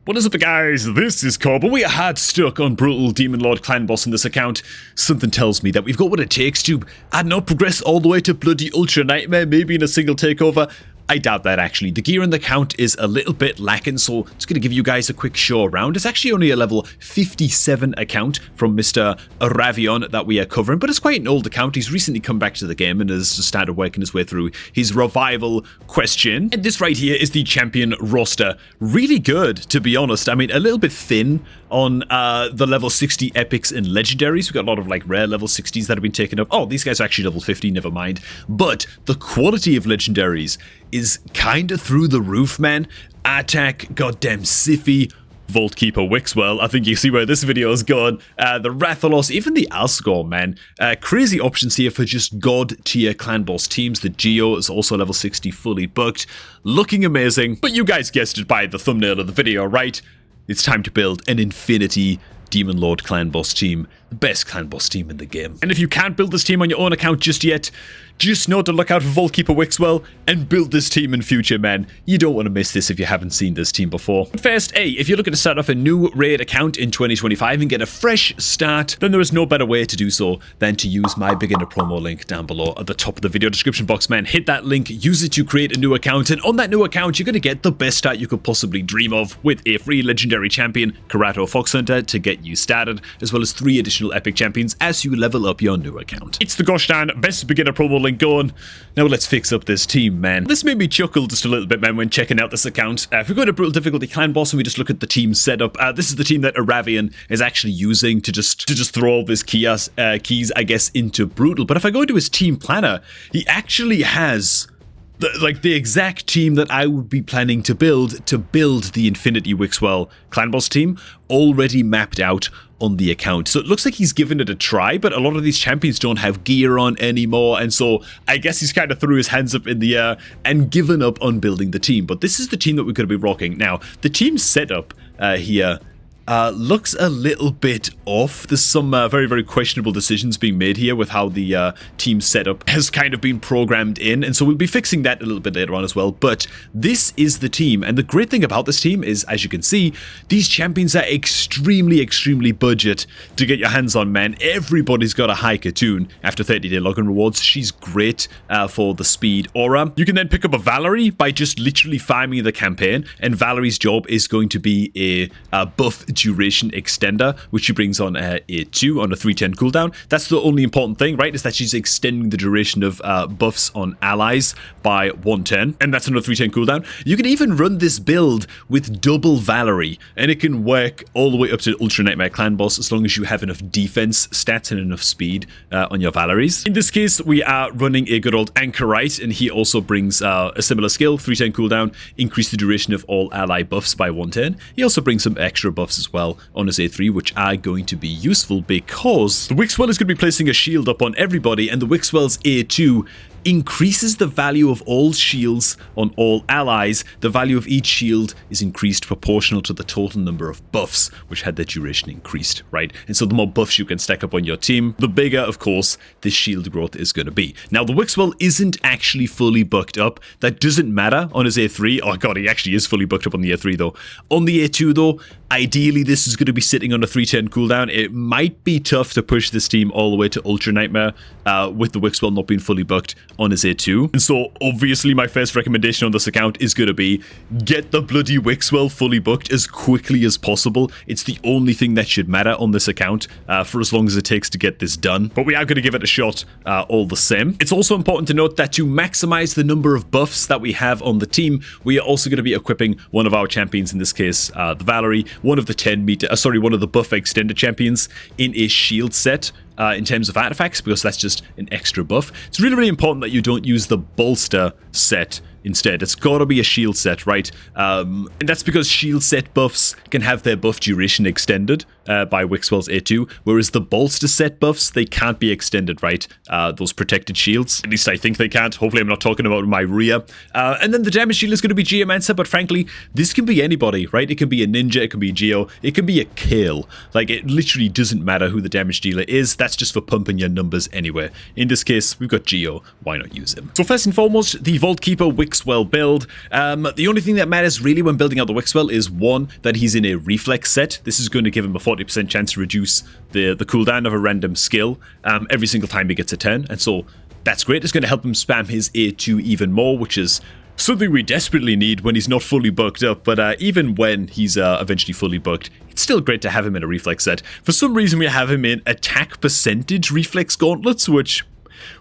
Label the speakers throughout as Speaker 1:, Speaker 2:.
Speaker 1: What is up, guys? This is Cobb. We are hard stuck on Brutal Demon Lord Clan Boss in this account. Something tells me that we've got what it takes to, I don't know, progress all the way to bloody Ultra Nightmare, maybe in a single takeover. I doubt that, actually. The gear in the account is a little bit lacking, so just going to give you guys a quick show around. It's actually only a level 57 account from Mr. Ravion that we are covering, but it's quite an old account. He's recently come back to the game and has started working his way through his revival question. And this right here is the champion roster. Really good, to be honest. I mean, a little bit thin on the level 60 epics and legendaries. We've got a lot of like rare level 60s that have been taken up. Oh, these guys are actually level 50, never mind. But the quality of legendaries is kind of through the roof, man. Attack, goddamn Siffy, Vaultkeeper Wixwell. I think you see where this video is going. The Rathalos, even the Alsgor, man. Crazy options here for just god tier clan boss teams. The Geo is also level 60, fully booked. Looking amazing. But you guys guessed it by the thumbnail of the video, right? It's time to build an Infinity Demon Lord clan boss team. The best clan boss team in the game. And if you can't build this team on your own account just yet, just know to look out for Vaultkeeper Wixwell and build this team in future, man. You don't want to miss this if you haven't seen this team before. But first, hey, if you're looking to start off a new raid account in 2025 and get a fresh start, then there is no better way to do so than to use my beginner promo link down below at the top of the video description box, man. Hit that link, use it to create a new account, and on that new account, you're going to get the best start you could possibly dream of with a free legendary champion, Karato Fox Hunter, to get you started, as well as 3 additional epic champions as you level up your new account. It's the gosh darn best beginner promo link going. Now let's fix up this team, man. This made me chuckle just a little bit, man, when checking out this account. If we go to Brutal Difficulty Clan Boss and we just look at the team setup, this is the team that Aravian is actually using to just throw all of his keys, I guess, into Brutal. But if I go into his team planner, he actually has the exact team that I would be planning to build the Infinity Wixwell Clan Boss team already mapped out on the account. So it looks like he's given it a try, but a lot of these champions don't have gear on anymore, and so I guess he's kind of threw his hands up in the air and given up on building the team. But this is the team that we're going to be rocking. Now, the team setup here looks a little bit off. There's some very, very questionable decisions being made here with how the team setup has kind of been programmed in, and so we'll be fixing that a little bit later on as well. But this is the team, and the great thing about this team is, as you can see, these champions are extremely, extremely budget to get your hands on, man. Everybody's got a high Katoon after 30-day login rewards. She's great for the speed aura. You can then pick up a Valerie by just literally farming the campaign, and Valerie's job is going to be a buff duration extender, which she brings on a 2 on a 310 cooldown. That's the only important thing, right, is that she's extending the duration of buffs on allies by 110, and that's another 310 cooldown. You can even run this build with double Valerie, and it can work all the way up to Ultra Nightmare Clan Boss as long as you have enough defense stats and enough speed on your Valeries. In this case, we are running a good old Anchorite, and he also brings a similar skill, 310 cooldown, increase the duration of all ally buffs by 110. He also brings some extra buffs as well on his A3, which are going to be useful because the Wixwell is going to be placing a shield up on everybody, and the Wixwell's A2 increases the value of all shields on all allies. The value of each shield is increased proportional to the total number of buffs, which had their duration increased, right? And so the more buffs you can stack up on your team, the bigger, of course, the shield growth is going to be. Now, the Wixwell isn't actually fully booked up. That doesn't matter on his A3. Oh god, he actually is fully booked up on the A3 though. On the A2 though, ideally this is going to be sitting on a 310 cooldown. It might be tough to push this team all the way to Ultra Nightmare with the Wixwell not being fully booked on his A2. And so obviously my first recommendation on this account is going to be get the bloody Wixwell fully booked as quickly as possible. It's the only thing that should matter on this account for as long as it takes to get this done. But we are going to give it a shot all the same. It's also important to note that to maximize the number of buffs that we have on the team, we are also going to be equipping one of our champions, in this case the Valerie, one of the one of the buff extended champions in a shield set. In terms of artifacts, because that's just an extra buff. It's really, really important that you don't use the bolster set instead. It's got to be a shield set, right? And that's because shield set buffs can have their buff duration extended by Wixwell's A2, whereas the bolster set buffs, they can't be extended, right? Those protected shields. At least I think they can't. Hopefully I'm not talking about my rear. And then the damage shield is going to be Geomancer, but frankly, this can be anybody, right? It can be a ninja, it can be a Geo, it can be a Kale. Like, it literally doesn't matter who the damage dealer is. That's just for pumping your numbers anyway. In this case, we've got Geo. Why not use him? So first and foremost, the Vault Keeper Wixwell build. The only thing that matters really when building out the Wixwell is, one, that he's in a reflex set. This is going to give him a 40% chance to reduce the cooldown of a random skill every single time he gets a turn. And so that's great. It's going to help him spam his A2 even more, which is something we desperately need when he's not fully bugged up. But even when he's eventually fully bugged, it's still great to have him in a reflex set. For some reason, we have him in attack percentage reflex gauntlets, which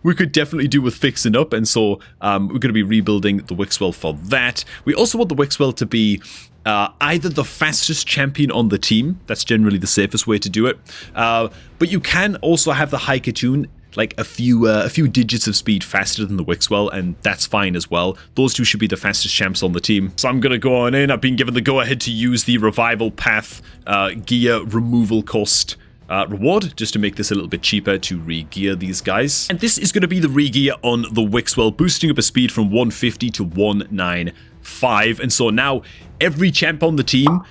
Speaker 1: we could definitely do with fixing up, and so we're going to be rebuilding the Wixwell for that. We also want the Wixwell to be either the fastest champion on the team. That's generally the safest way to do it. But you can also have the High Katoon like a few digits of speed faster than the Wixwell, and that's fine as well. Those two should be the fastest champs on the team. So I'm gonna go on in. I've been given the go-ahead to use the Revival Path gear removal cost reward, just to make this a little bit cheaper to re-gear these guys. And this is going to be the re-gear on the Wixwell, boosting up a speed from 150 to 195. And so now every champ on the team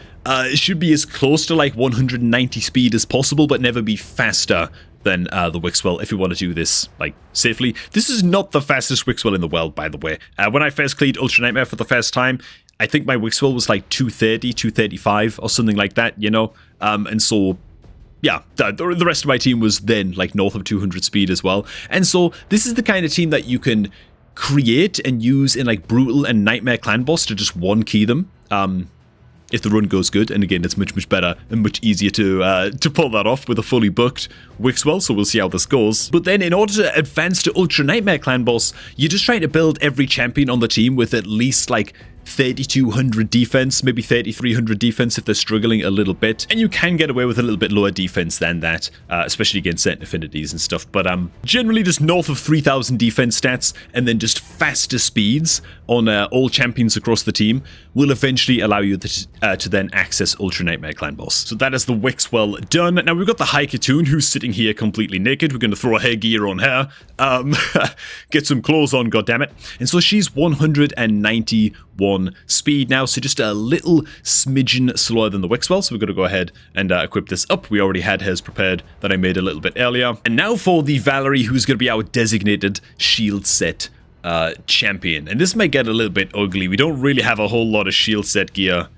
Speaker 1: should be as close to like 190 speed as possible, but never be faster than the Wixwell if you want to do this like safely. This is not the fastest Wixwell in the world, by the way. When I first cleared Ultra Nightmare for the first time, I think my Wixwell was like 230, 235 or something like that, you know? And so yeah, the rest of my team was then like north of 200 speed as well. And so this is the kind of team that you can create and use in like Brutal and Nightmare Clan Boss to just one key them. If the run goes good, and again, it's much better and much easier to pull that off with a fully booked Wixwell, so we'll see how this goes. But then in order to advance to Ultra Nightmare Clan Boss, you're just trying to build every champion on the team with at least like 3,200 defense, maybe 3,300 defense if they're struggling a little bit. And you can get away with a little bit lower defense than that, especially against certain affinities and stuff. But generally just north of 3,000 defense stats, and then just faster speeds on all champions across the team will eventually allow you to then access Ultra Nightmare Clan Boss. So that is the Wixwell done. Now we've got the High Katoon, who's sitting here completely naked. We're going to throw her gear on her. Get some clothes on, goddammit. And so she's 191 speed now, so just a little smidgen slower than the Wixwell. So we're going to go ahead and equip this up. We already had hers prepared that I made a little bit earlier. And now for the Valerie, who's going to be our designated shield set champion. And this might get a little bit ugly. We don't really have a whole lot of shield set gear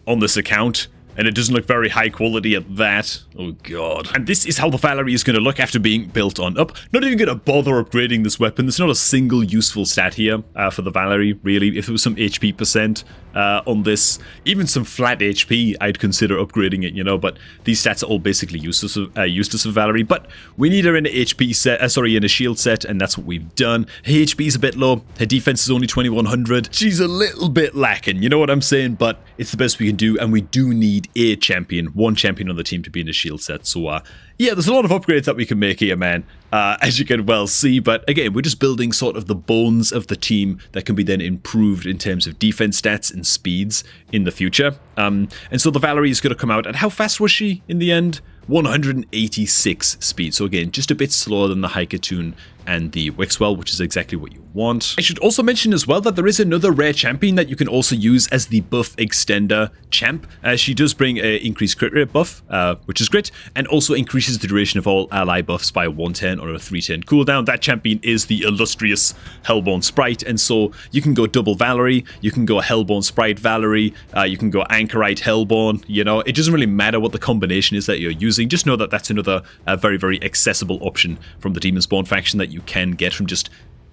Speaker 1: on this account, and it doesn't look very high quality at that. Oh god. And this is how the Valerie is going to look after being built on up. Not even going to bother upgrading this weapon. There's not a single useful stat here for the Valerie, really. If it was some HP percent on this, even some flat HP, I'd consider upgrading it, you know, but these stats are all basically useless for Valerie. But we need her in a HP set, in a shield set, and that's what we've done. Her HP is a bit low. Her defense is only 2,100. She's a little bit lacking, you know what I'm saying? But it's the best we can do, and we do need a champion, one champion on the team to be in a shield set. So yeah, there's a lot of upgrades that we can make here, man, as you can well see. But again, we're just building sort of the bones of the team that can be then improved in terms of defense stats and speeds in the future. And so the Valerie is going to come out at, how fast was she in the end? 186 speed. So again, just a bit slower than the High Katoon and the Wixwell, which is exactly what you want. I should also mention as well that there is another rare champion that you can also use as the buff extender champ. She does bring an increased crit rate buff, which is great, and also increases the duration of all ally buffs by 1 turn or a 3 turn cooldown. That champion is the illustrious Hellborn Sprite, and so you can go double Valerie, you can go Hellborn Sprite Valerie, you can go Anchorite Hellborn, you know, it doesn't really matter what the combination is that you're using. Just know that that's another very, very accessible option from the Demon Spawn faction that you can get from just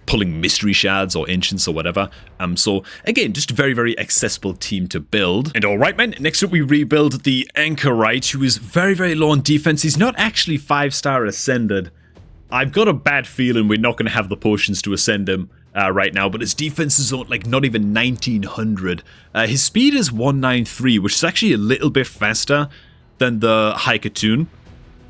Speaker 1: pulling mystery shards or ancients or whatever. So again, just a very, very accessible team to build. And alright, man, next up we rebuild the Anchorite, who is very, very low on defense. He's not actually 5-star ascended. I've got a bad feeling we're not going to have the potions to ascend him right now, but his defense is like not even 1900. His speed is 193, which is actually a little bit faster than the High Katoon,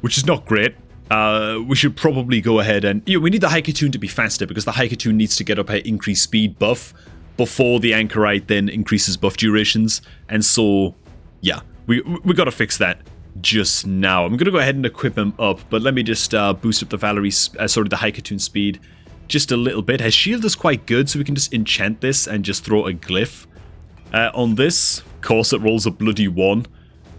Speaker 1: which is not great. We should probably go ahead and, we need the High Katoon to be faster, because the High Katoon needs to get up her increased speed buff before the Anchorite then increases buff durations. And so, yeah, we got to fix that just now. I'm going to go ahead and equip him up, but let me just boost up the the Hydra speed just a little bit. His shield is quite good, so we can just enchant this and just throw a glyph on this. Of course, it rolls a bloody 1.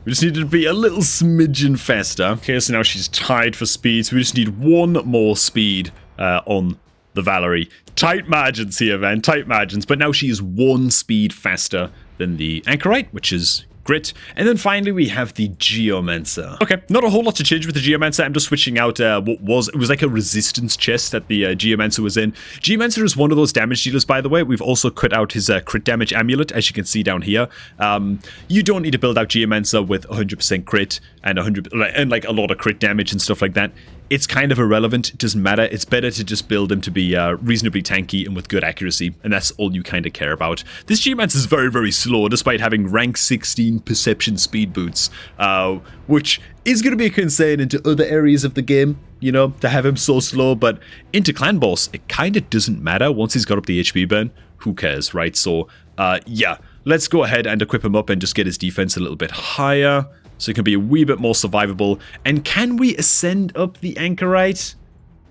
Speaker 1: We just need to be a little smidgen faster. Okay, so now she's tied for speed, so we just need 1 more speed on the Valerie. Tight margins here, man, tight margins. But now she is 1 speed faster than the Anchorite, which is great. And then finally we have the Geomancer. Okay, not a whole lot to change with the Geomancer. I'm just switching out it was like a resistance chest that the Geomancer was in. Geomancer is one of those damage dealers, by the way. We've also cut out his crit damage amulet, as you can see down here. You don't need to build out Geomancer with 100% crit and like a lot of crit damage and stuff like that. It's kind of irrelevant. It doesn't matter. It's better to just build him to be reasonably tanky and with good accuracy, and that's all you kind of care about. This Geomancer is very, very slow, despite having rank 16 perception speed boots, which is going to be a concern into other areas of the game, you know, to have him so slow, but into Clan Boss, it kind of doesn't matter. Once he's got up the HP burn, who cares, right? So, yeah, let's go ahead and equip him up and just get his defense a little bit higher, so it can be a wee bit more survivable. And can we ascend up the Anchorite?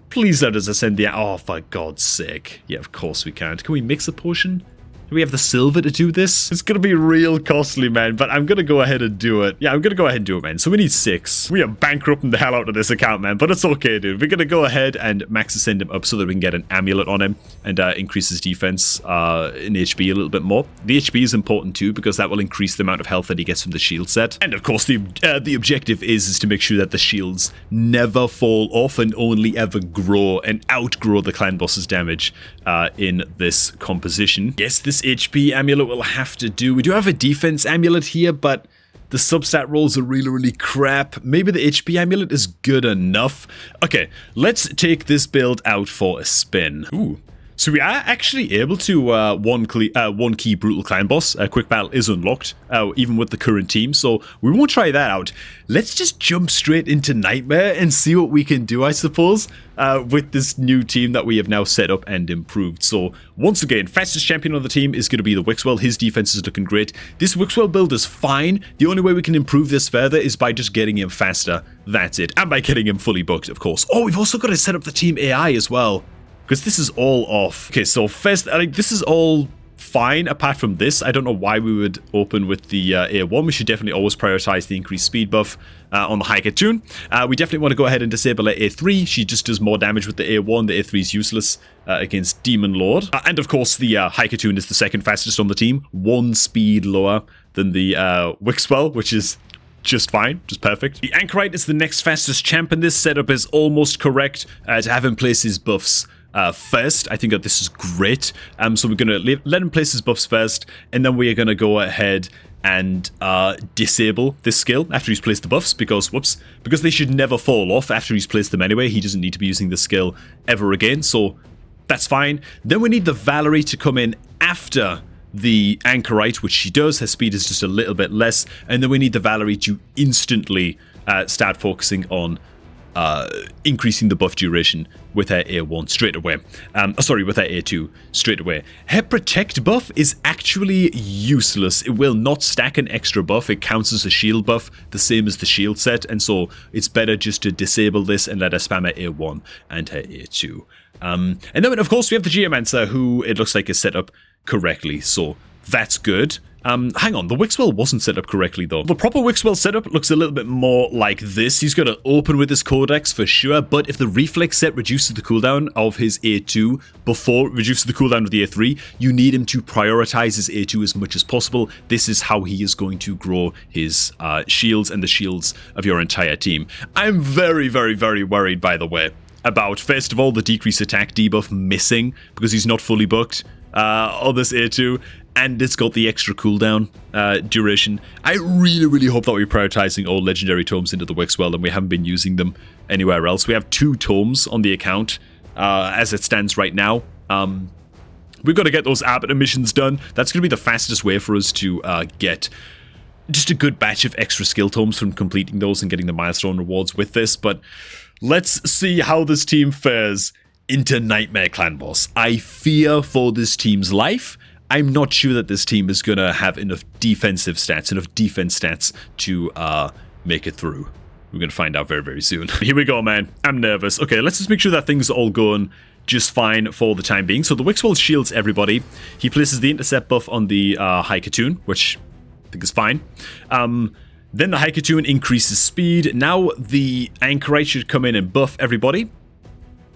Speaker 1: Please let us ascend the... Oh, for God's sake. Yeah, of course we can't. Can we mix a potion? Do we have the silver to do this? It's going to be real costly, man, but I'm going to go ahead and do it. Yeah, I'm going to go ahead and do it, man. So we need 6. We are bankrupting the hell out of this account, man, but it's okay, dude. We're going to go ahead and max ascend him up so that we can get an amulet on him and increase his defense in HP a little bit more. The HP is important too, because that will increase the amount of health that he gets from the shield set. And of course, the objective is to make sure that the shields never fall off and only ever grow and outgrow the clan boss's damage in this composition. Yes, this HP amulet will have to do. We do have a defense amulet here, but the substat rolls are really, really crap. Maybe the HP amulet is good enough. Okay, let's take this build out for a spin. Ooh. So we are actually able to one key brutal clan boss. Quick battle is unlocked, even with the current team. So we won't try that out. Let's just jump straight into Nightmare and see what we can do, I suppose, with this new team that we have now set up and improved. So once again, fastest champion on the team is going to be the Wixwell. His defense is looking great. This Wixwell build is fine. The only way we can improve this further is by just getting him faster. That's it. And by getting him fully booked, of course. Oh, we've also got to set up the team AI as well, because this is all off. Okay, so first, I think this is all fine apart from this. I don't know why we would open with the A1. We should definitely always prioritize the increased speed buff on the Hydra tune. We definitely want to go ahead and disable her A3. She just does more damage with the A1. The A3 is useless against Demon Lord. And of course, the Hydra tune is the second fastest on the team. 1 speed lower than the Wixwell, which is just fine, just perfect. The Anchorite is the next fastest champ, and this setup is almost correct to have him place his buffs first. I think that this is great. So we're going to let him place his buffs first, and then we are going to go ahead and disable this skill after he's placed the buffs, because, because they should never fall off after he's placed them anyway. He doesn't need to be using the skill ever again, so that's fine. Then we need the Valerie to come in after the Anchorite, which she does. Her speed is just a little bit less, and then we need the Valerie to instantly start focusing on increasing the buff duration with her A1 straight away. Sorry, with her A2 straight away. Her protect buff is actually useless. It will not stack an extra buff. It counts as a shield buff, the same as the shield set, and so it's better just to disable this and let her spam her A1 and her A2. And then, of course, we have the Geomancer, who it looks like is set up correctly, so that's good. Hang on, the Wixwell wasn't set up correctly though. The proper Wixwell setup looks a little bit more like this. He's going to open with his Codex for sure, but if the reflex set reduces the cooldown of his A2 before it reduces the cooldown of the A3, you need him to prioritize his A2 as much as possible. This is how he is going to grow his shields and the shields of your entire team. I'm very, very, very worried, by the way, about, first of all, the decrease attack debuff missing because he's not fully booked on this A2, and it's got the extra cooldown duration. I really, really hope that we're prioritizing all legendary tomes into the Wixwell and we haven't been using them anywhere else. We have 2 tomes on the account as it stands right now. We've got to get those Arbiter missions done. That's going to be the fastest way for us to get just a good batch of extra skill tomes from completing those and getting the milestone rewards with this. But let's see how this team fares into Nightmare Clan Boss. I fear for this team's life. I'm not sure that this team is going to have enough defensive stats, enough defense stats to make it through? We're going to find out very, very soon. Here we go, man. I'm nervous. Okay, let's just make sure that things are all going just fine for the time being. So the Wixwell shields everybody. He places the intercept buff on the Haikatoon, which I think is fine. Then the Haikatoon increases speed. Now the Anchorite should come in and buff everybody,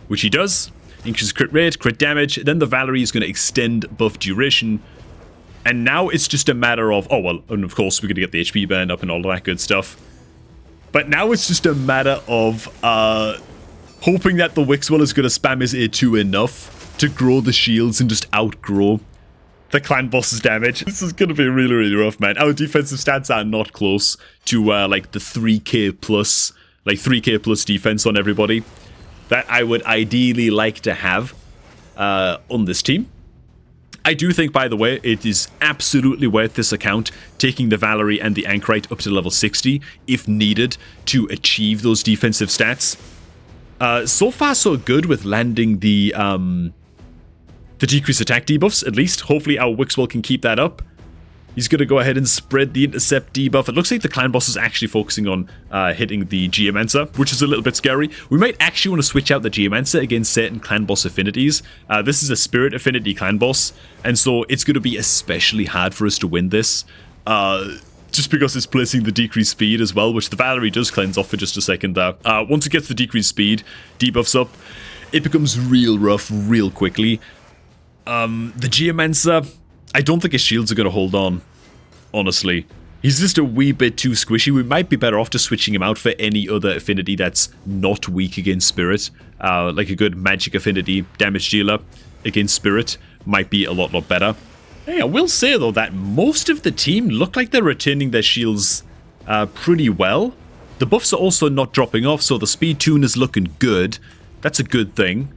Speaker 1: which he does. Increases crit rate, crit damage. Then the Valerie is going to extend buff duration. And now it's just a matter of, oh, well, and of course we're going to get the HP burn up and all that good stuff. But now it's just a matter of hoping that the Wixwell is going to spam his A2 enough to grow the shields and just outgrow the clan boss's damage. This is going to be really, really rough, man. Our defensive stats are not close to like the 3k plus, like 3k plus defense on everybody that I would ideally like to have on this team. I do think, by the way, it is absolutely worth this account taking the Valerie and the Anchorite up to level 60 if needed to achieve those defensive stats. So far, so good with landing the decreased attack debuffs, at least. Hopefully our Wixwell can keep that up. He's going to go ahead and spread the intercept debuff. It looks like the clan boss is actually focusing on hitting the Geomancer, which is a little bit scary. We might actually want to switch out the Geomancer against certain clan boss affinities. This is a spirit affinity clan boss, and so it's going to be especially hard for us to win this. Just because it's placing the decreased speed as well, which the Valerie does cleanse off for just a second there. Once it gets the decreased speed, debuffs up, it becomes real rough real quickly. The Geomancer, I don't think his shields are going to hold on, honestly. He's just a wee bit too squishy. We might be better off just switching him out for any other affinity that's not weak against Spirit. Like a good magic affinity damage dealer against Spirit might be a lot better. Hey, I will say, though, that most of the team look like they're retaining their shields pretty well. The buffs are also not dropping off, so the speed tune is looking good. That's a good thing.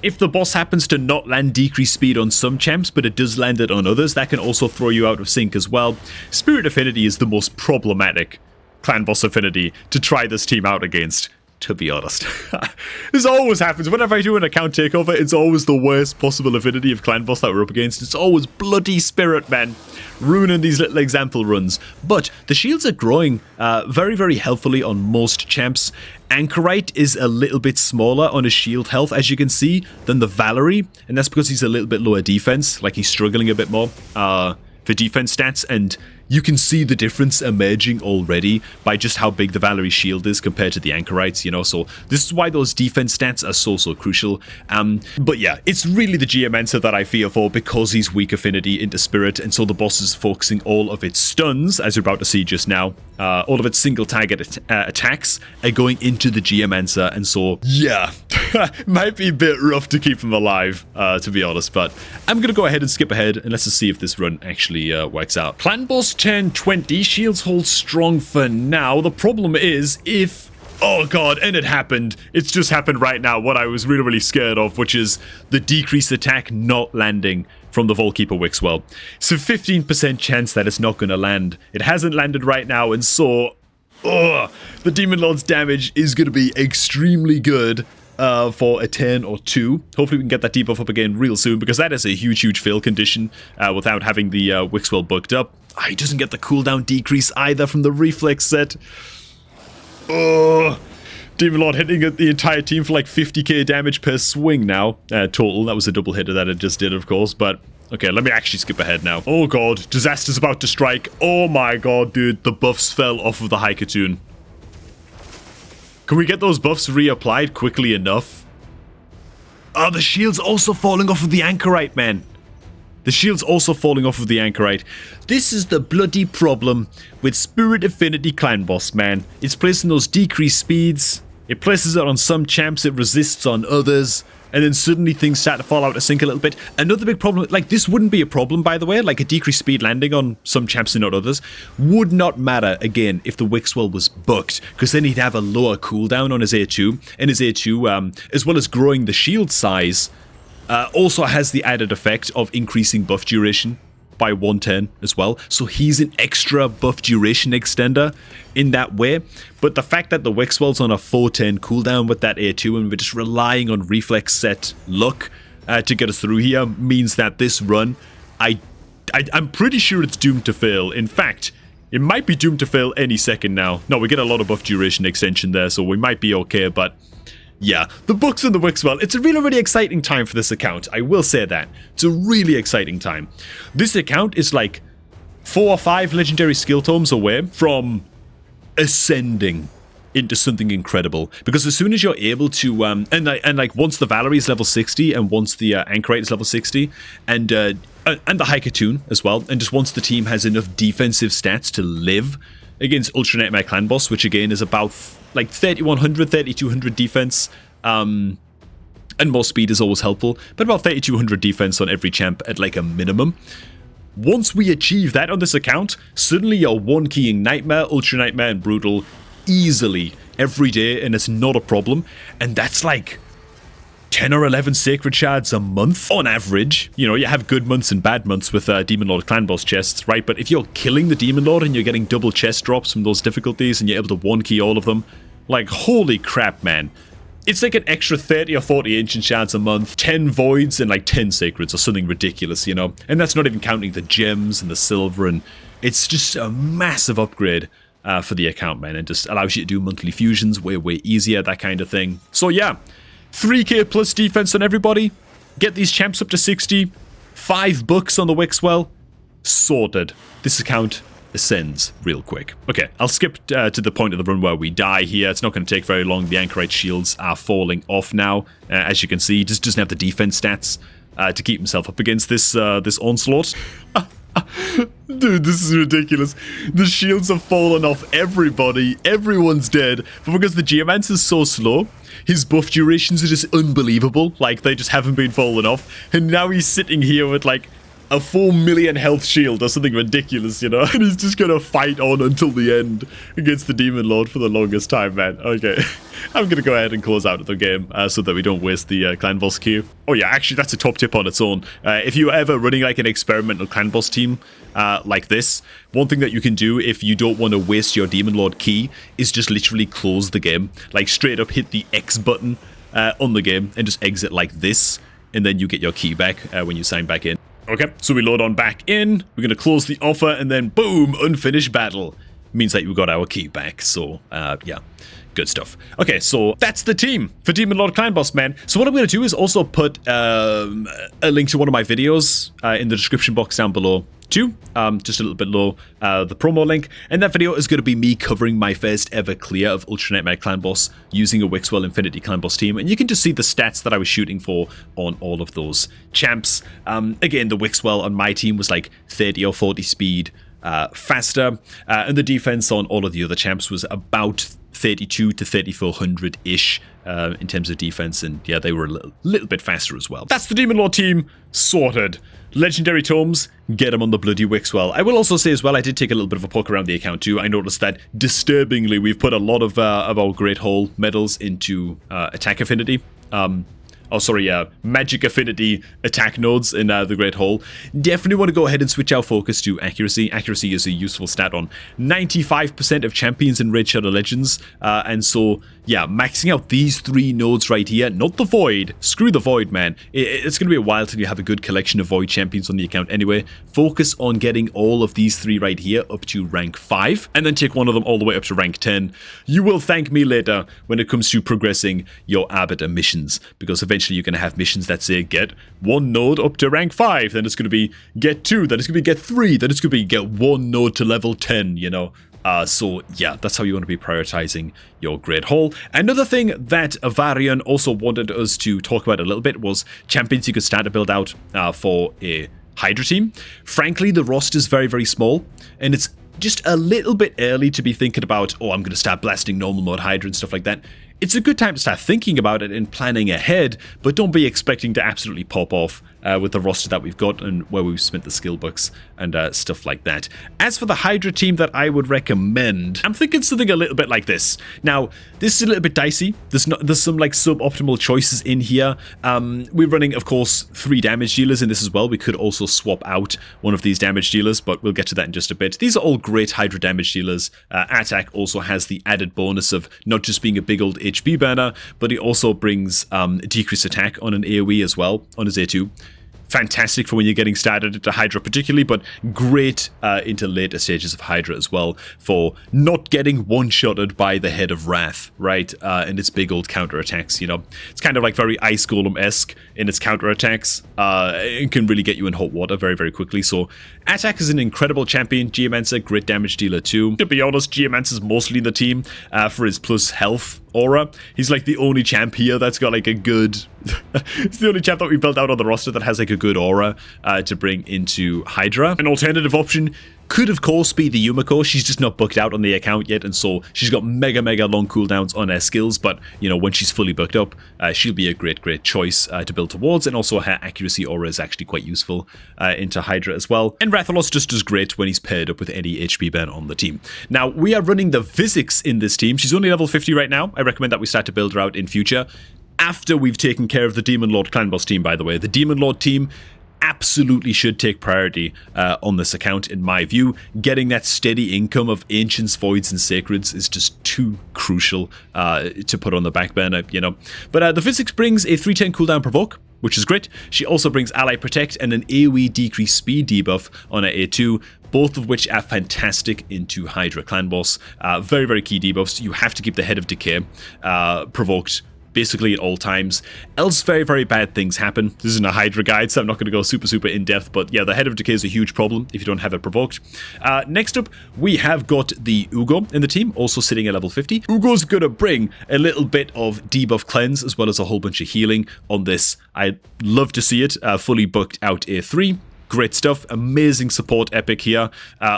Speaker 1: If the boss happens to not land decreased speed on some champs, but it does land it on others, that can also throw you out of sync as well. Spirit Affinity is the most problematic clan boss affinity to try this team out against, to be honest. This always happens. Whenever I do an account takeover, it's always the worst possible affinity of clan boss that we're up against. It's always bloody Spirit, man, ruining these little example runs. But the shields are growing very, very healthily on most champs. Anchorite is a little bit smaller on his shield health, as you can see, than the Valerie, and that's because he's a little bit lower defense, like he's struggling a bit more for defense stats, and you can see the difference emerging already by just how big the Valerie shield is compared to the Anchorites, you know, so this is why those defense stats are so crucial. But yeah, it's really the Geomancer that I fear for because he's weak affinity into Spirit, and so the boss is focusing all of its stuns, as you're about to see just now, all of its single target attacks are going into the Geomancer, and so yeah, might be a bit rough to keep him alive, to be honest, but I'm gonna go ahead and skip ahead and let's just see if this run actually works out. Clan boss turn 20, shields hold strong for now. The problem is if, oh god, and it happened. It's just happened right now, what I was really scared of, which is the decreased attack not landing from the Vaultkeeper Wixwell. So 15% chance that it's not going to land. It hasn't landed right now, and so the Demon Lord's damage is going to be extremely good for a turn or two. Hopefully we can get that debuff up again real soon, because that is a huge fail condition without having the Wixwell bugged up. He doesn't get the cooldown decrease either from the reflex set. Demon Lord hitting the entire team for like 50k damage per swing now. Total. That was a double hitter that it just did, of course, but okay, let me actually skip ahead now. Oh god, disaster's about to strike. Oh my god, dude, the buffs fell off of the Haikatoon. Can we get those buffs reapplied quickly enough? Oh, the shield's also falling off of the Anchorite, man. The shield's also falling off of the Anchorite. This is the bloody problem with Spirit Affinity Clan Boss, man. It's placing those decreased speeds. It places it on some champs, it resists on others, and then suddenly things start to fall out of sync a little bit. Another big problem, like this wouldn't be a problem, by the way, like a decreased speed landing on some champs and not others, would not matter, again, if the Wixwell was bucked, because then he'd have a lower cooldown on his A2, and his A2, as well as growing the shield size, also has the added effect of increasing buff duration by 1 turn as well. So he's an extra buff duration extender in that way. But the fact that the Wixwell's on a 4-turn cooldown with that A2 and we're just relying on reflex set luck to get us through here means that this run, I'm pretty sure it's doomed to fail. In fact, It might be doomed to fail any second now. No, we get a lot of buff duration extension there, so we might be okay, but yeah, the books and the Wixwell, it's a really, really exciting time for this account. I will say that. It's a really exciting time. This account is like 4 or 5 legendary skill tomes away from ascending into something incredible, because as soon as you're able to and like once the Valerie is level 60 and once the Anchorite is level 60 and the Haikatoon as well, and just once the team has enough defensive stats to live against Ultra Nightmare Clan Boss, which again is about like 3100 3200 defense, and more speed is always helpful, but about 3200 defense on every champ at like a minimum. Once we achieve that on this account, suddenly you're one keying Nightmare, Ultra Nightmare, and Brutal easily every day, and it's not a problem. And that's like 10 or 11 Sacred Shards a month on average. You know, you have good months and bad months with Demon Lord Clan Boss chests, right? But if you're killing the Demon Lord and you're getting double chest drops from those difficulties and you're able to one key all of them, like holy crap, man. It's like an extra 30 or 40 Ancient Shards a month, 10 Voids and like 10 Sacreds or something ridiculous, you know? And that's not even counting the gems and the silver, and it's just a massive upgrade for the account, man. It just allows you to do monthly fusions way easier, that kind of thing. So yeah, 3k plus defense on everybody, get these champs up to 60, 5 books on the Wixwell, sorted. This account ascends real quick. Okay, I'll skip to the point of the run where we die here. It's not going to take very long. The Anchorite shields are falling off now. As you can see, he just doesn't have the defense stats to keep himself up against this onslaught. Dude, this is ridiculous. The shields have fallen off everybody. Everyone's dead. But because the Geomance is so slow, his buff durations are just unbelievable. Like, they just haven't been falling off. And now he's sitting here with, like, a 4 million health shield or something ridiculous, you know? And he's just gonna fight on until the end against the Demon Lord for the longest time, man. Okay. I'm gonna go ahead and close out the game so that we don't waste the Clan Boss queue. Oh yeah, actually that's a top tip on its own. If you're ever running like an experimental Clan Boss team like this, one thing that you can do if you don't want to waste your Demon Lord key is just literally close the game. Like straight up hit the X button on the game and just exit like this, and then you get your key back when you sign back in. Okay, so we load on back in, we're going to close the offer, and then boom, unfinished battle. Means that we got our key back, so yeah, good stuff. Okay, so that's the team for Demon Lord Clan Boss, man. So what I'm going to do is also put a link to one of my videos in the description box down below too, just a little bit below the promo link, and that video is going to be me covering my first ever clear of Ultra Nightmare Clan Boss using a Wixwell Infinity Clan Boss team, and you can just see the stats that I was shooting for on all of those champs. Again, the Wixwell on my team was like 30 or 40 speed faster, and the defense on all of the other champs was about 32 to 3400-ish in terms of defense, and yeah, they were a little bit faster as well. That's the Demon Lord team sorted. Legendary tomes, get them on the bloody Wixwell. I will also say as well, I did take a little bit of a poke around the account too. I noticed that, disturbingly, we've put a lot of our Great Hall medals into attack affinity. Magic affinity attack nodes in the Great Hall. Definitely want to go ahead and switch our focus to accuracy. Accuracy is a useful stat on 95% of champions in Raid Shadow Legends, and so yeah, maxing out these 3 nodes right here, not the Void. Screw the Void, man. It's going to be a while till you have a good collection of Void champions on the account anyway. Focus on getting all of these 3 right here up to rank 5, and then take one of them all the way up to rank 10. You will thank me later when it comes to progressing your Arbiter missions, because eventually you're going to have missions that say get 1 node up to rank 5, then it's going to be get 2, then it's going to be get 3, then it's going to be get 1 node to level 10, you know? So yeah, that's how you want to be prioritizing your Great Hall. Another thing that Avarian also wanted us to talk about a little bit was champions you could start to build out for a Hydra team. Frankly, the roster is very small, and it's just a little bit early to be thinking about, oh, I'm going to start blasting normal mode Hydra and stuff like that. It's a good time to start thinking about it and planning ahead, but don't be expecting to absolutely pop off with the roster that we've got and where we've spent the skill books and stuff like that. As for the Hydra team that I would recommend, I'm thinking something a little bit like this. Now, this is a little bit dicey. There's some like suboptimal choices in here. We're running, of course, 3 damage dealers in this as well. We could also swap out one of these damage dealers, but we'll get to that in just a bit. These are all great Hydra damage dealers. Attack also has the added bonus of not just being a big old HP burner, but it also brings decreased attack on an AoE as well, on his A2. fantastic for when you're getting started into Hydra particularly, but great into later stages of Hydra as well for not getting one-shotted by the Head of Wrath, right? And its big old counterattacks, you know. It's kind of like very Ice Golem-esque in its counterattacks. It can really get you in hot water very, very quickly. So Attack is an incredible champion. Geomancer, great damage dealer too. To be honest, Geomancer's mostly in the team for his plus health aura. He's like the only champ here that's got like a good... It's the only champ that we built out on the roster that has like a good aura to bring into Hydra. An alternative option could of course be the Yumiko. She's just not booked out on the account yet, and so she's got mega long cooldowns on her skills, but you know, when she's fully booked up, she'll be a great choice to build towards, and also her accuracy aura is actually quite useful into Hydra as well. And Rathalos just does great when he's paired up with any HP burn on the team. Now, we are running the Physics in this team. She's only level 50 right now. I recommend that we start to build her out in future, after we've taken care of the Demon Lord Clan Boss team, by the way. The Demon Lord team absolutely should take priority on this account, in my view. Getting that steady income of Ancients, Voids, and Sacreds is just too crucial to put on the back burner, you know. But the Physics brings a 310 cooldown provoke, which is great. She also brings Ally Protect and an AoE decreased speed debuff on her A2, both of which are fantastic into Hydra Clan Boss. Very key debuffs. You have to keep the Head of Decay provoked basically at all times, else very bad things happen. This isn't a Hydra guide, so I'm not going to go super in depth, but yeah, the Head of Decay is a huge problem if you don't have it provoked. Next up, we have got the Ugo in the team, also sitting at level 50. Ugo's going to bring a little bit of debuff cleanse as well as a whole bunch of healing on this. I'd love to see it fully booked out A3. Great stuff. Amazing support epic here.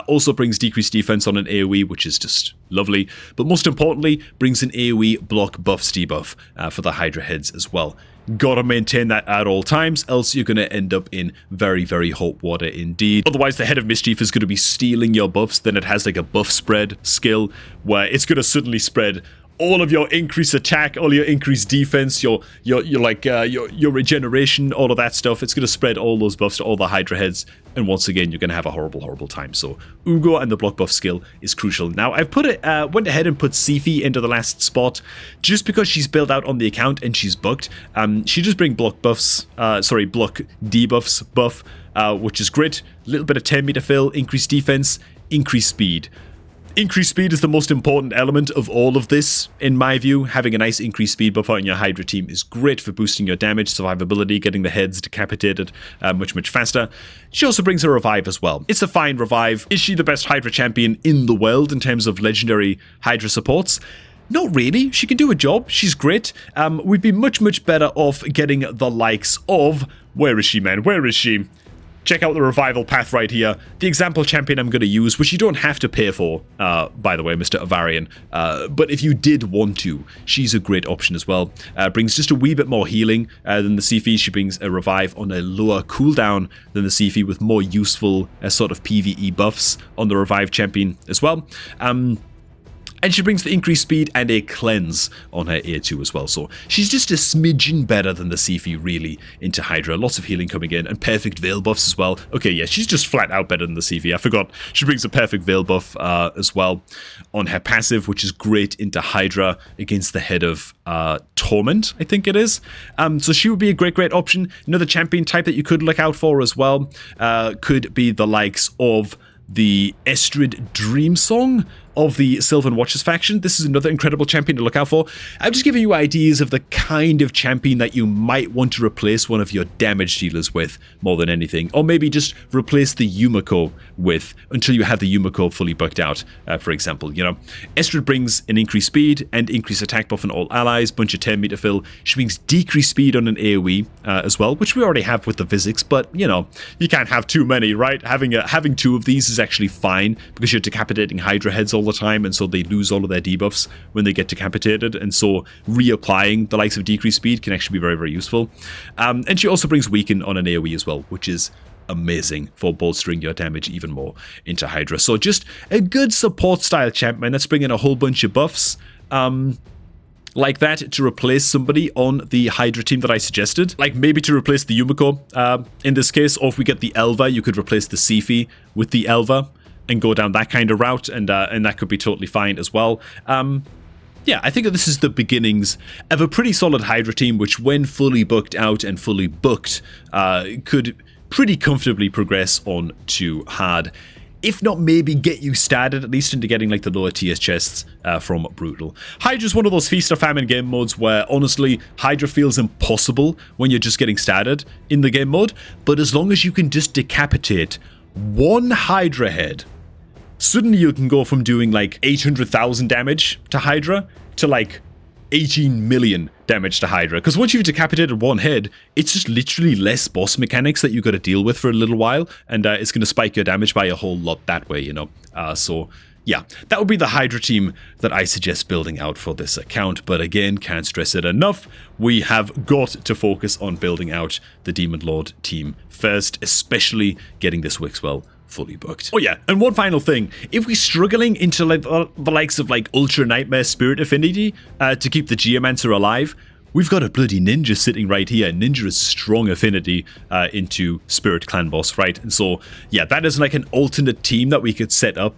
Speaker 1: Also brings decreased defense on an AoE, which is just lovely. But most importantly, brings an AoE block buffs debuff for the Hydra heads as well. Gotta maintain that at all times, else you're gonna end up in very hot water indeed. Otherwise, the Head of Mischief is gonna be stealing your buffs. Then it has like a buff spread skill where it's gonna suddenly spread all of your increased attack, all your increased defense, your regeneration, all of that stuff. It's going to spread all those buffs to all the Hydra heads, and once again, you're going to have a horrible time. So Ugo and the block buff skill is crucial. Now, I've went ahead and put Sifi into the last spot, just because she's built out on the account and she's booked. She does bring block debuffs buff, which is great. A little bit of 10 meter fill, increased defense, increased speed. Increased speed is the most important element of all of this, in my view. Having a nice increased speed buff on your Hydra team is great for boosting your damage, survivability, getting the heads decapitated much faster. She also brings a revive as well. It's a fine revive. Is she the best Hydra champion in the world in terms of legendary Hydra supports? Not really. She can do a job. She's great. We'd be much better off getting the likes of... Where is she, man? Where is she? Check out the revival path right here. The example champion I'm going to use, which you don't have to pay for, by the way, Mr. Avarian. But if you did want to, she's a great option as well. Brings just a wee bit more healing than the Sifi. She brings a revive on a lower cooldown than the Sifi, with more useful sort of PvE buffs on the revive champion as well. And she brings the increased speed and a cleanse on her A2 as well. So she's just a smidgen better than the Sifi, really, into Hydra. Lots of healing coming in, and perfect veil buffs as well. Okay, yeah, she's just flat out better than the Sifi. I forgot. She brings a perfect veil buff as well on her passive, which is great into Hydra against the Head of Torment, I think it is. So she would be a great option. Another champion type that you could look out for as well could be the likes of the Estrid Dreamsong of the Sylvan Watchers faction. This is another incredible champion to look out for. I'm just giving you ideas of the kind of champion that you might want to replace one of your damage dealers with more than anything. Or maybe just replace the Yumiko with until you have the Yumiko fully booked out, for example. You know, Estrid brings an increased speed and increased attack buff on all allies, bunch of 10 meter fill. She brings decreased speed on an AoE as well, which we already have with the physics, but you know, you can't have too many, right? Having two of these is actually fine because you're decapitating Hydra heads all the time, and so they lose all of their debuffs when they get decapitated, and so reapplying the likes of decreased speed can actually be very useful. And she also brings weaken on an AoE as well, which is amazing for bolstering your damage even more into Hydra. So just a good support style champion that's bringing a whole bunch of buffs like that to replace somebody on the Hydra team that I suggested. Like maybe to replace the Yumiko in this case, or if we get the Elva, you could replace the Sifi with the Elva and go down that kind of route, and that could be totally fine as well. Yeah, I think that this is the beginnings of a pretty solid Hydra team, which when fully booked out and fully booked, could pretty comfortably progress on to hard. If not, maybe get you started at least into getting like the lower tier chests from Brutal. Hydra's one of those feast or famine game modes where honestly Hydra feels impossible when you're just getting started in the game mode, but as long as you can just decapitate one Hydra head, suddenly you can go from doing like 800,000 damage to Hydra to like 18 million damage to Hydra. Because once you've decapitated one head, it's just literally less boss mechanics that you got to deal with for a little while, and it's going to spike your damage by a whole lot that way, you know. So yeah, that would be the Hydra team that I suggest building out for this account. But again, can't stress it enough, we have got to focus on building out the Demon Lord team first, especially getting this Wixwell fully booked. Oh yeah, and one final thing, if we're struggling into like the likes of like Ultra Nightmare Spirit Affinity to keep the Geomancer alive, we've got a bloody Ninja sitting right here. Ninja is strong affinity into Spirit Clan Boss, right? And so yeah, that is like an alternate team that we could set up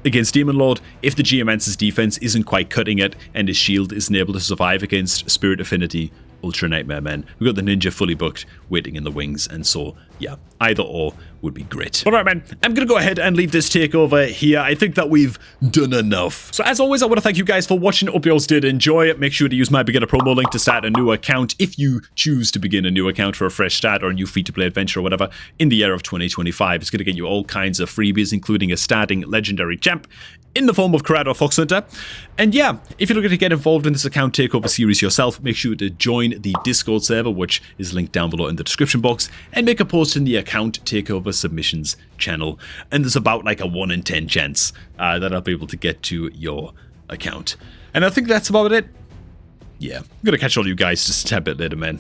Speaker 1: against Demon Lord if the Geomancer's defense isn't quite cutting it and his shield isn't able to survive against Spirit Affinity Ultra Nightmare Men. We've got the Ninja fully booked, waiting in the wings, and so, yeah, either or would be great. Alright, man, I'm gonna go ahead and leave this takeover here. I think that we've done enough. So as always, I want to thank you guys for watching. Hope you all did enjoy it. Make sure to use my beginner promo link to start a new account if you choose to begin a new account for a fresh start or a new free-to-play adventure or whatever in the year of 2025. It's gonna get you all kinds of freebies, including a starting legendary champ in the form of Corrado Fox Hunter. And yeah, if you're looking to get involved in this account takeover series yourself, make sure to join the Discord server, which is linked down below in the description box, and make a post in the account takeover submissions channel. And there's about like a 1 in 10 chance that I'll be able to get to your account. And I think that's about it. Yeah, I'm gonna catch all you guys just a tad bit later, man.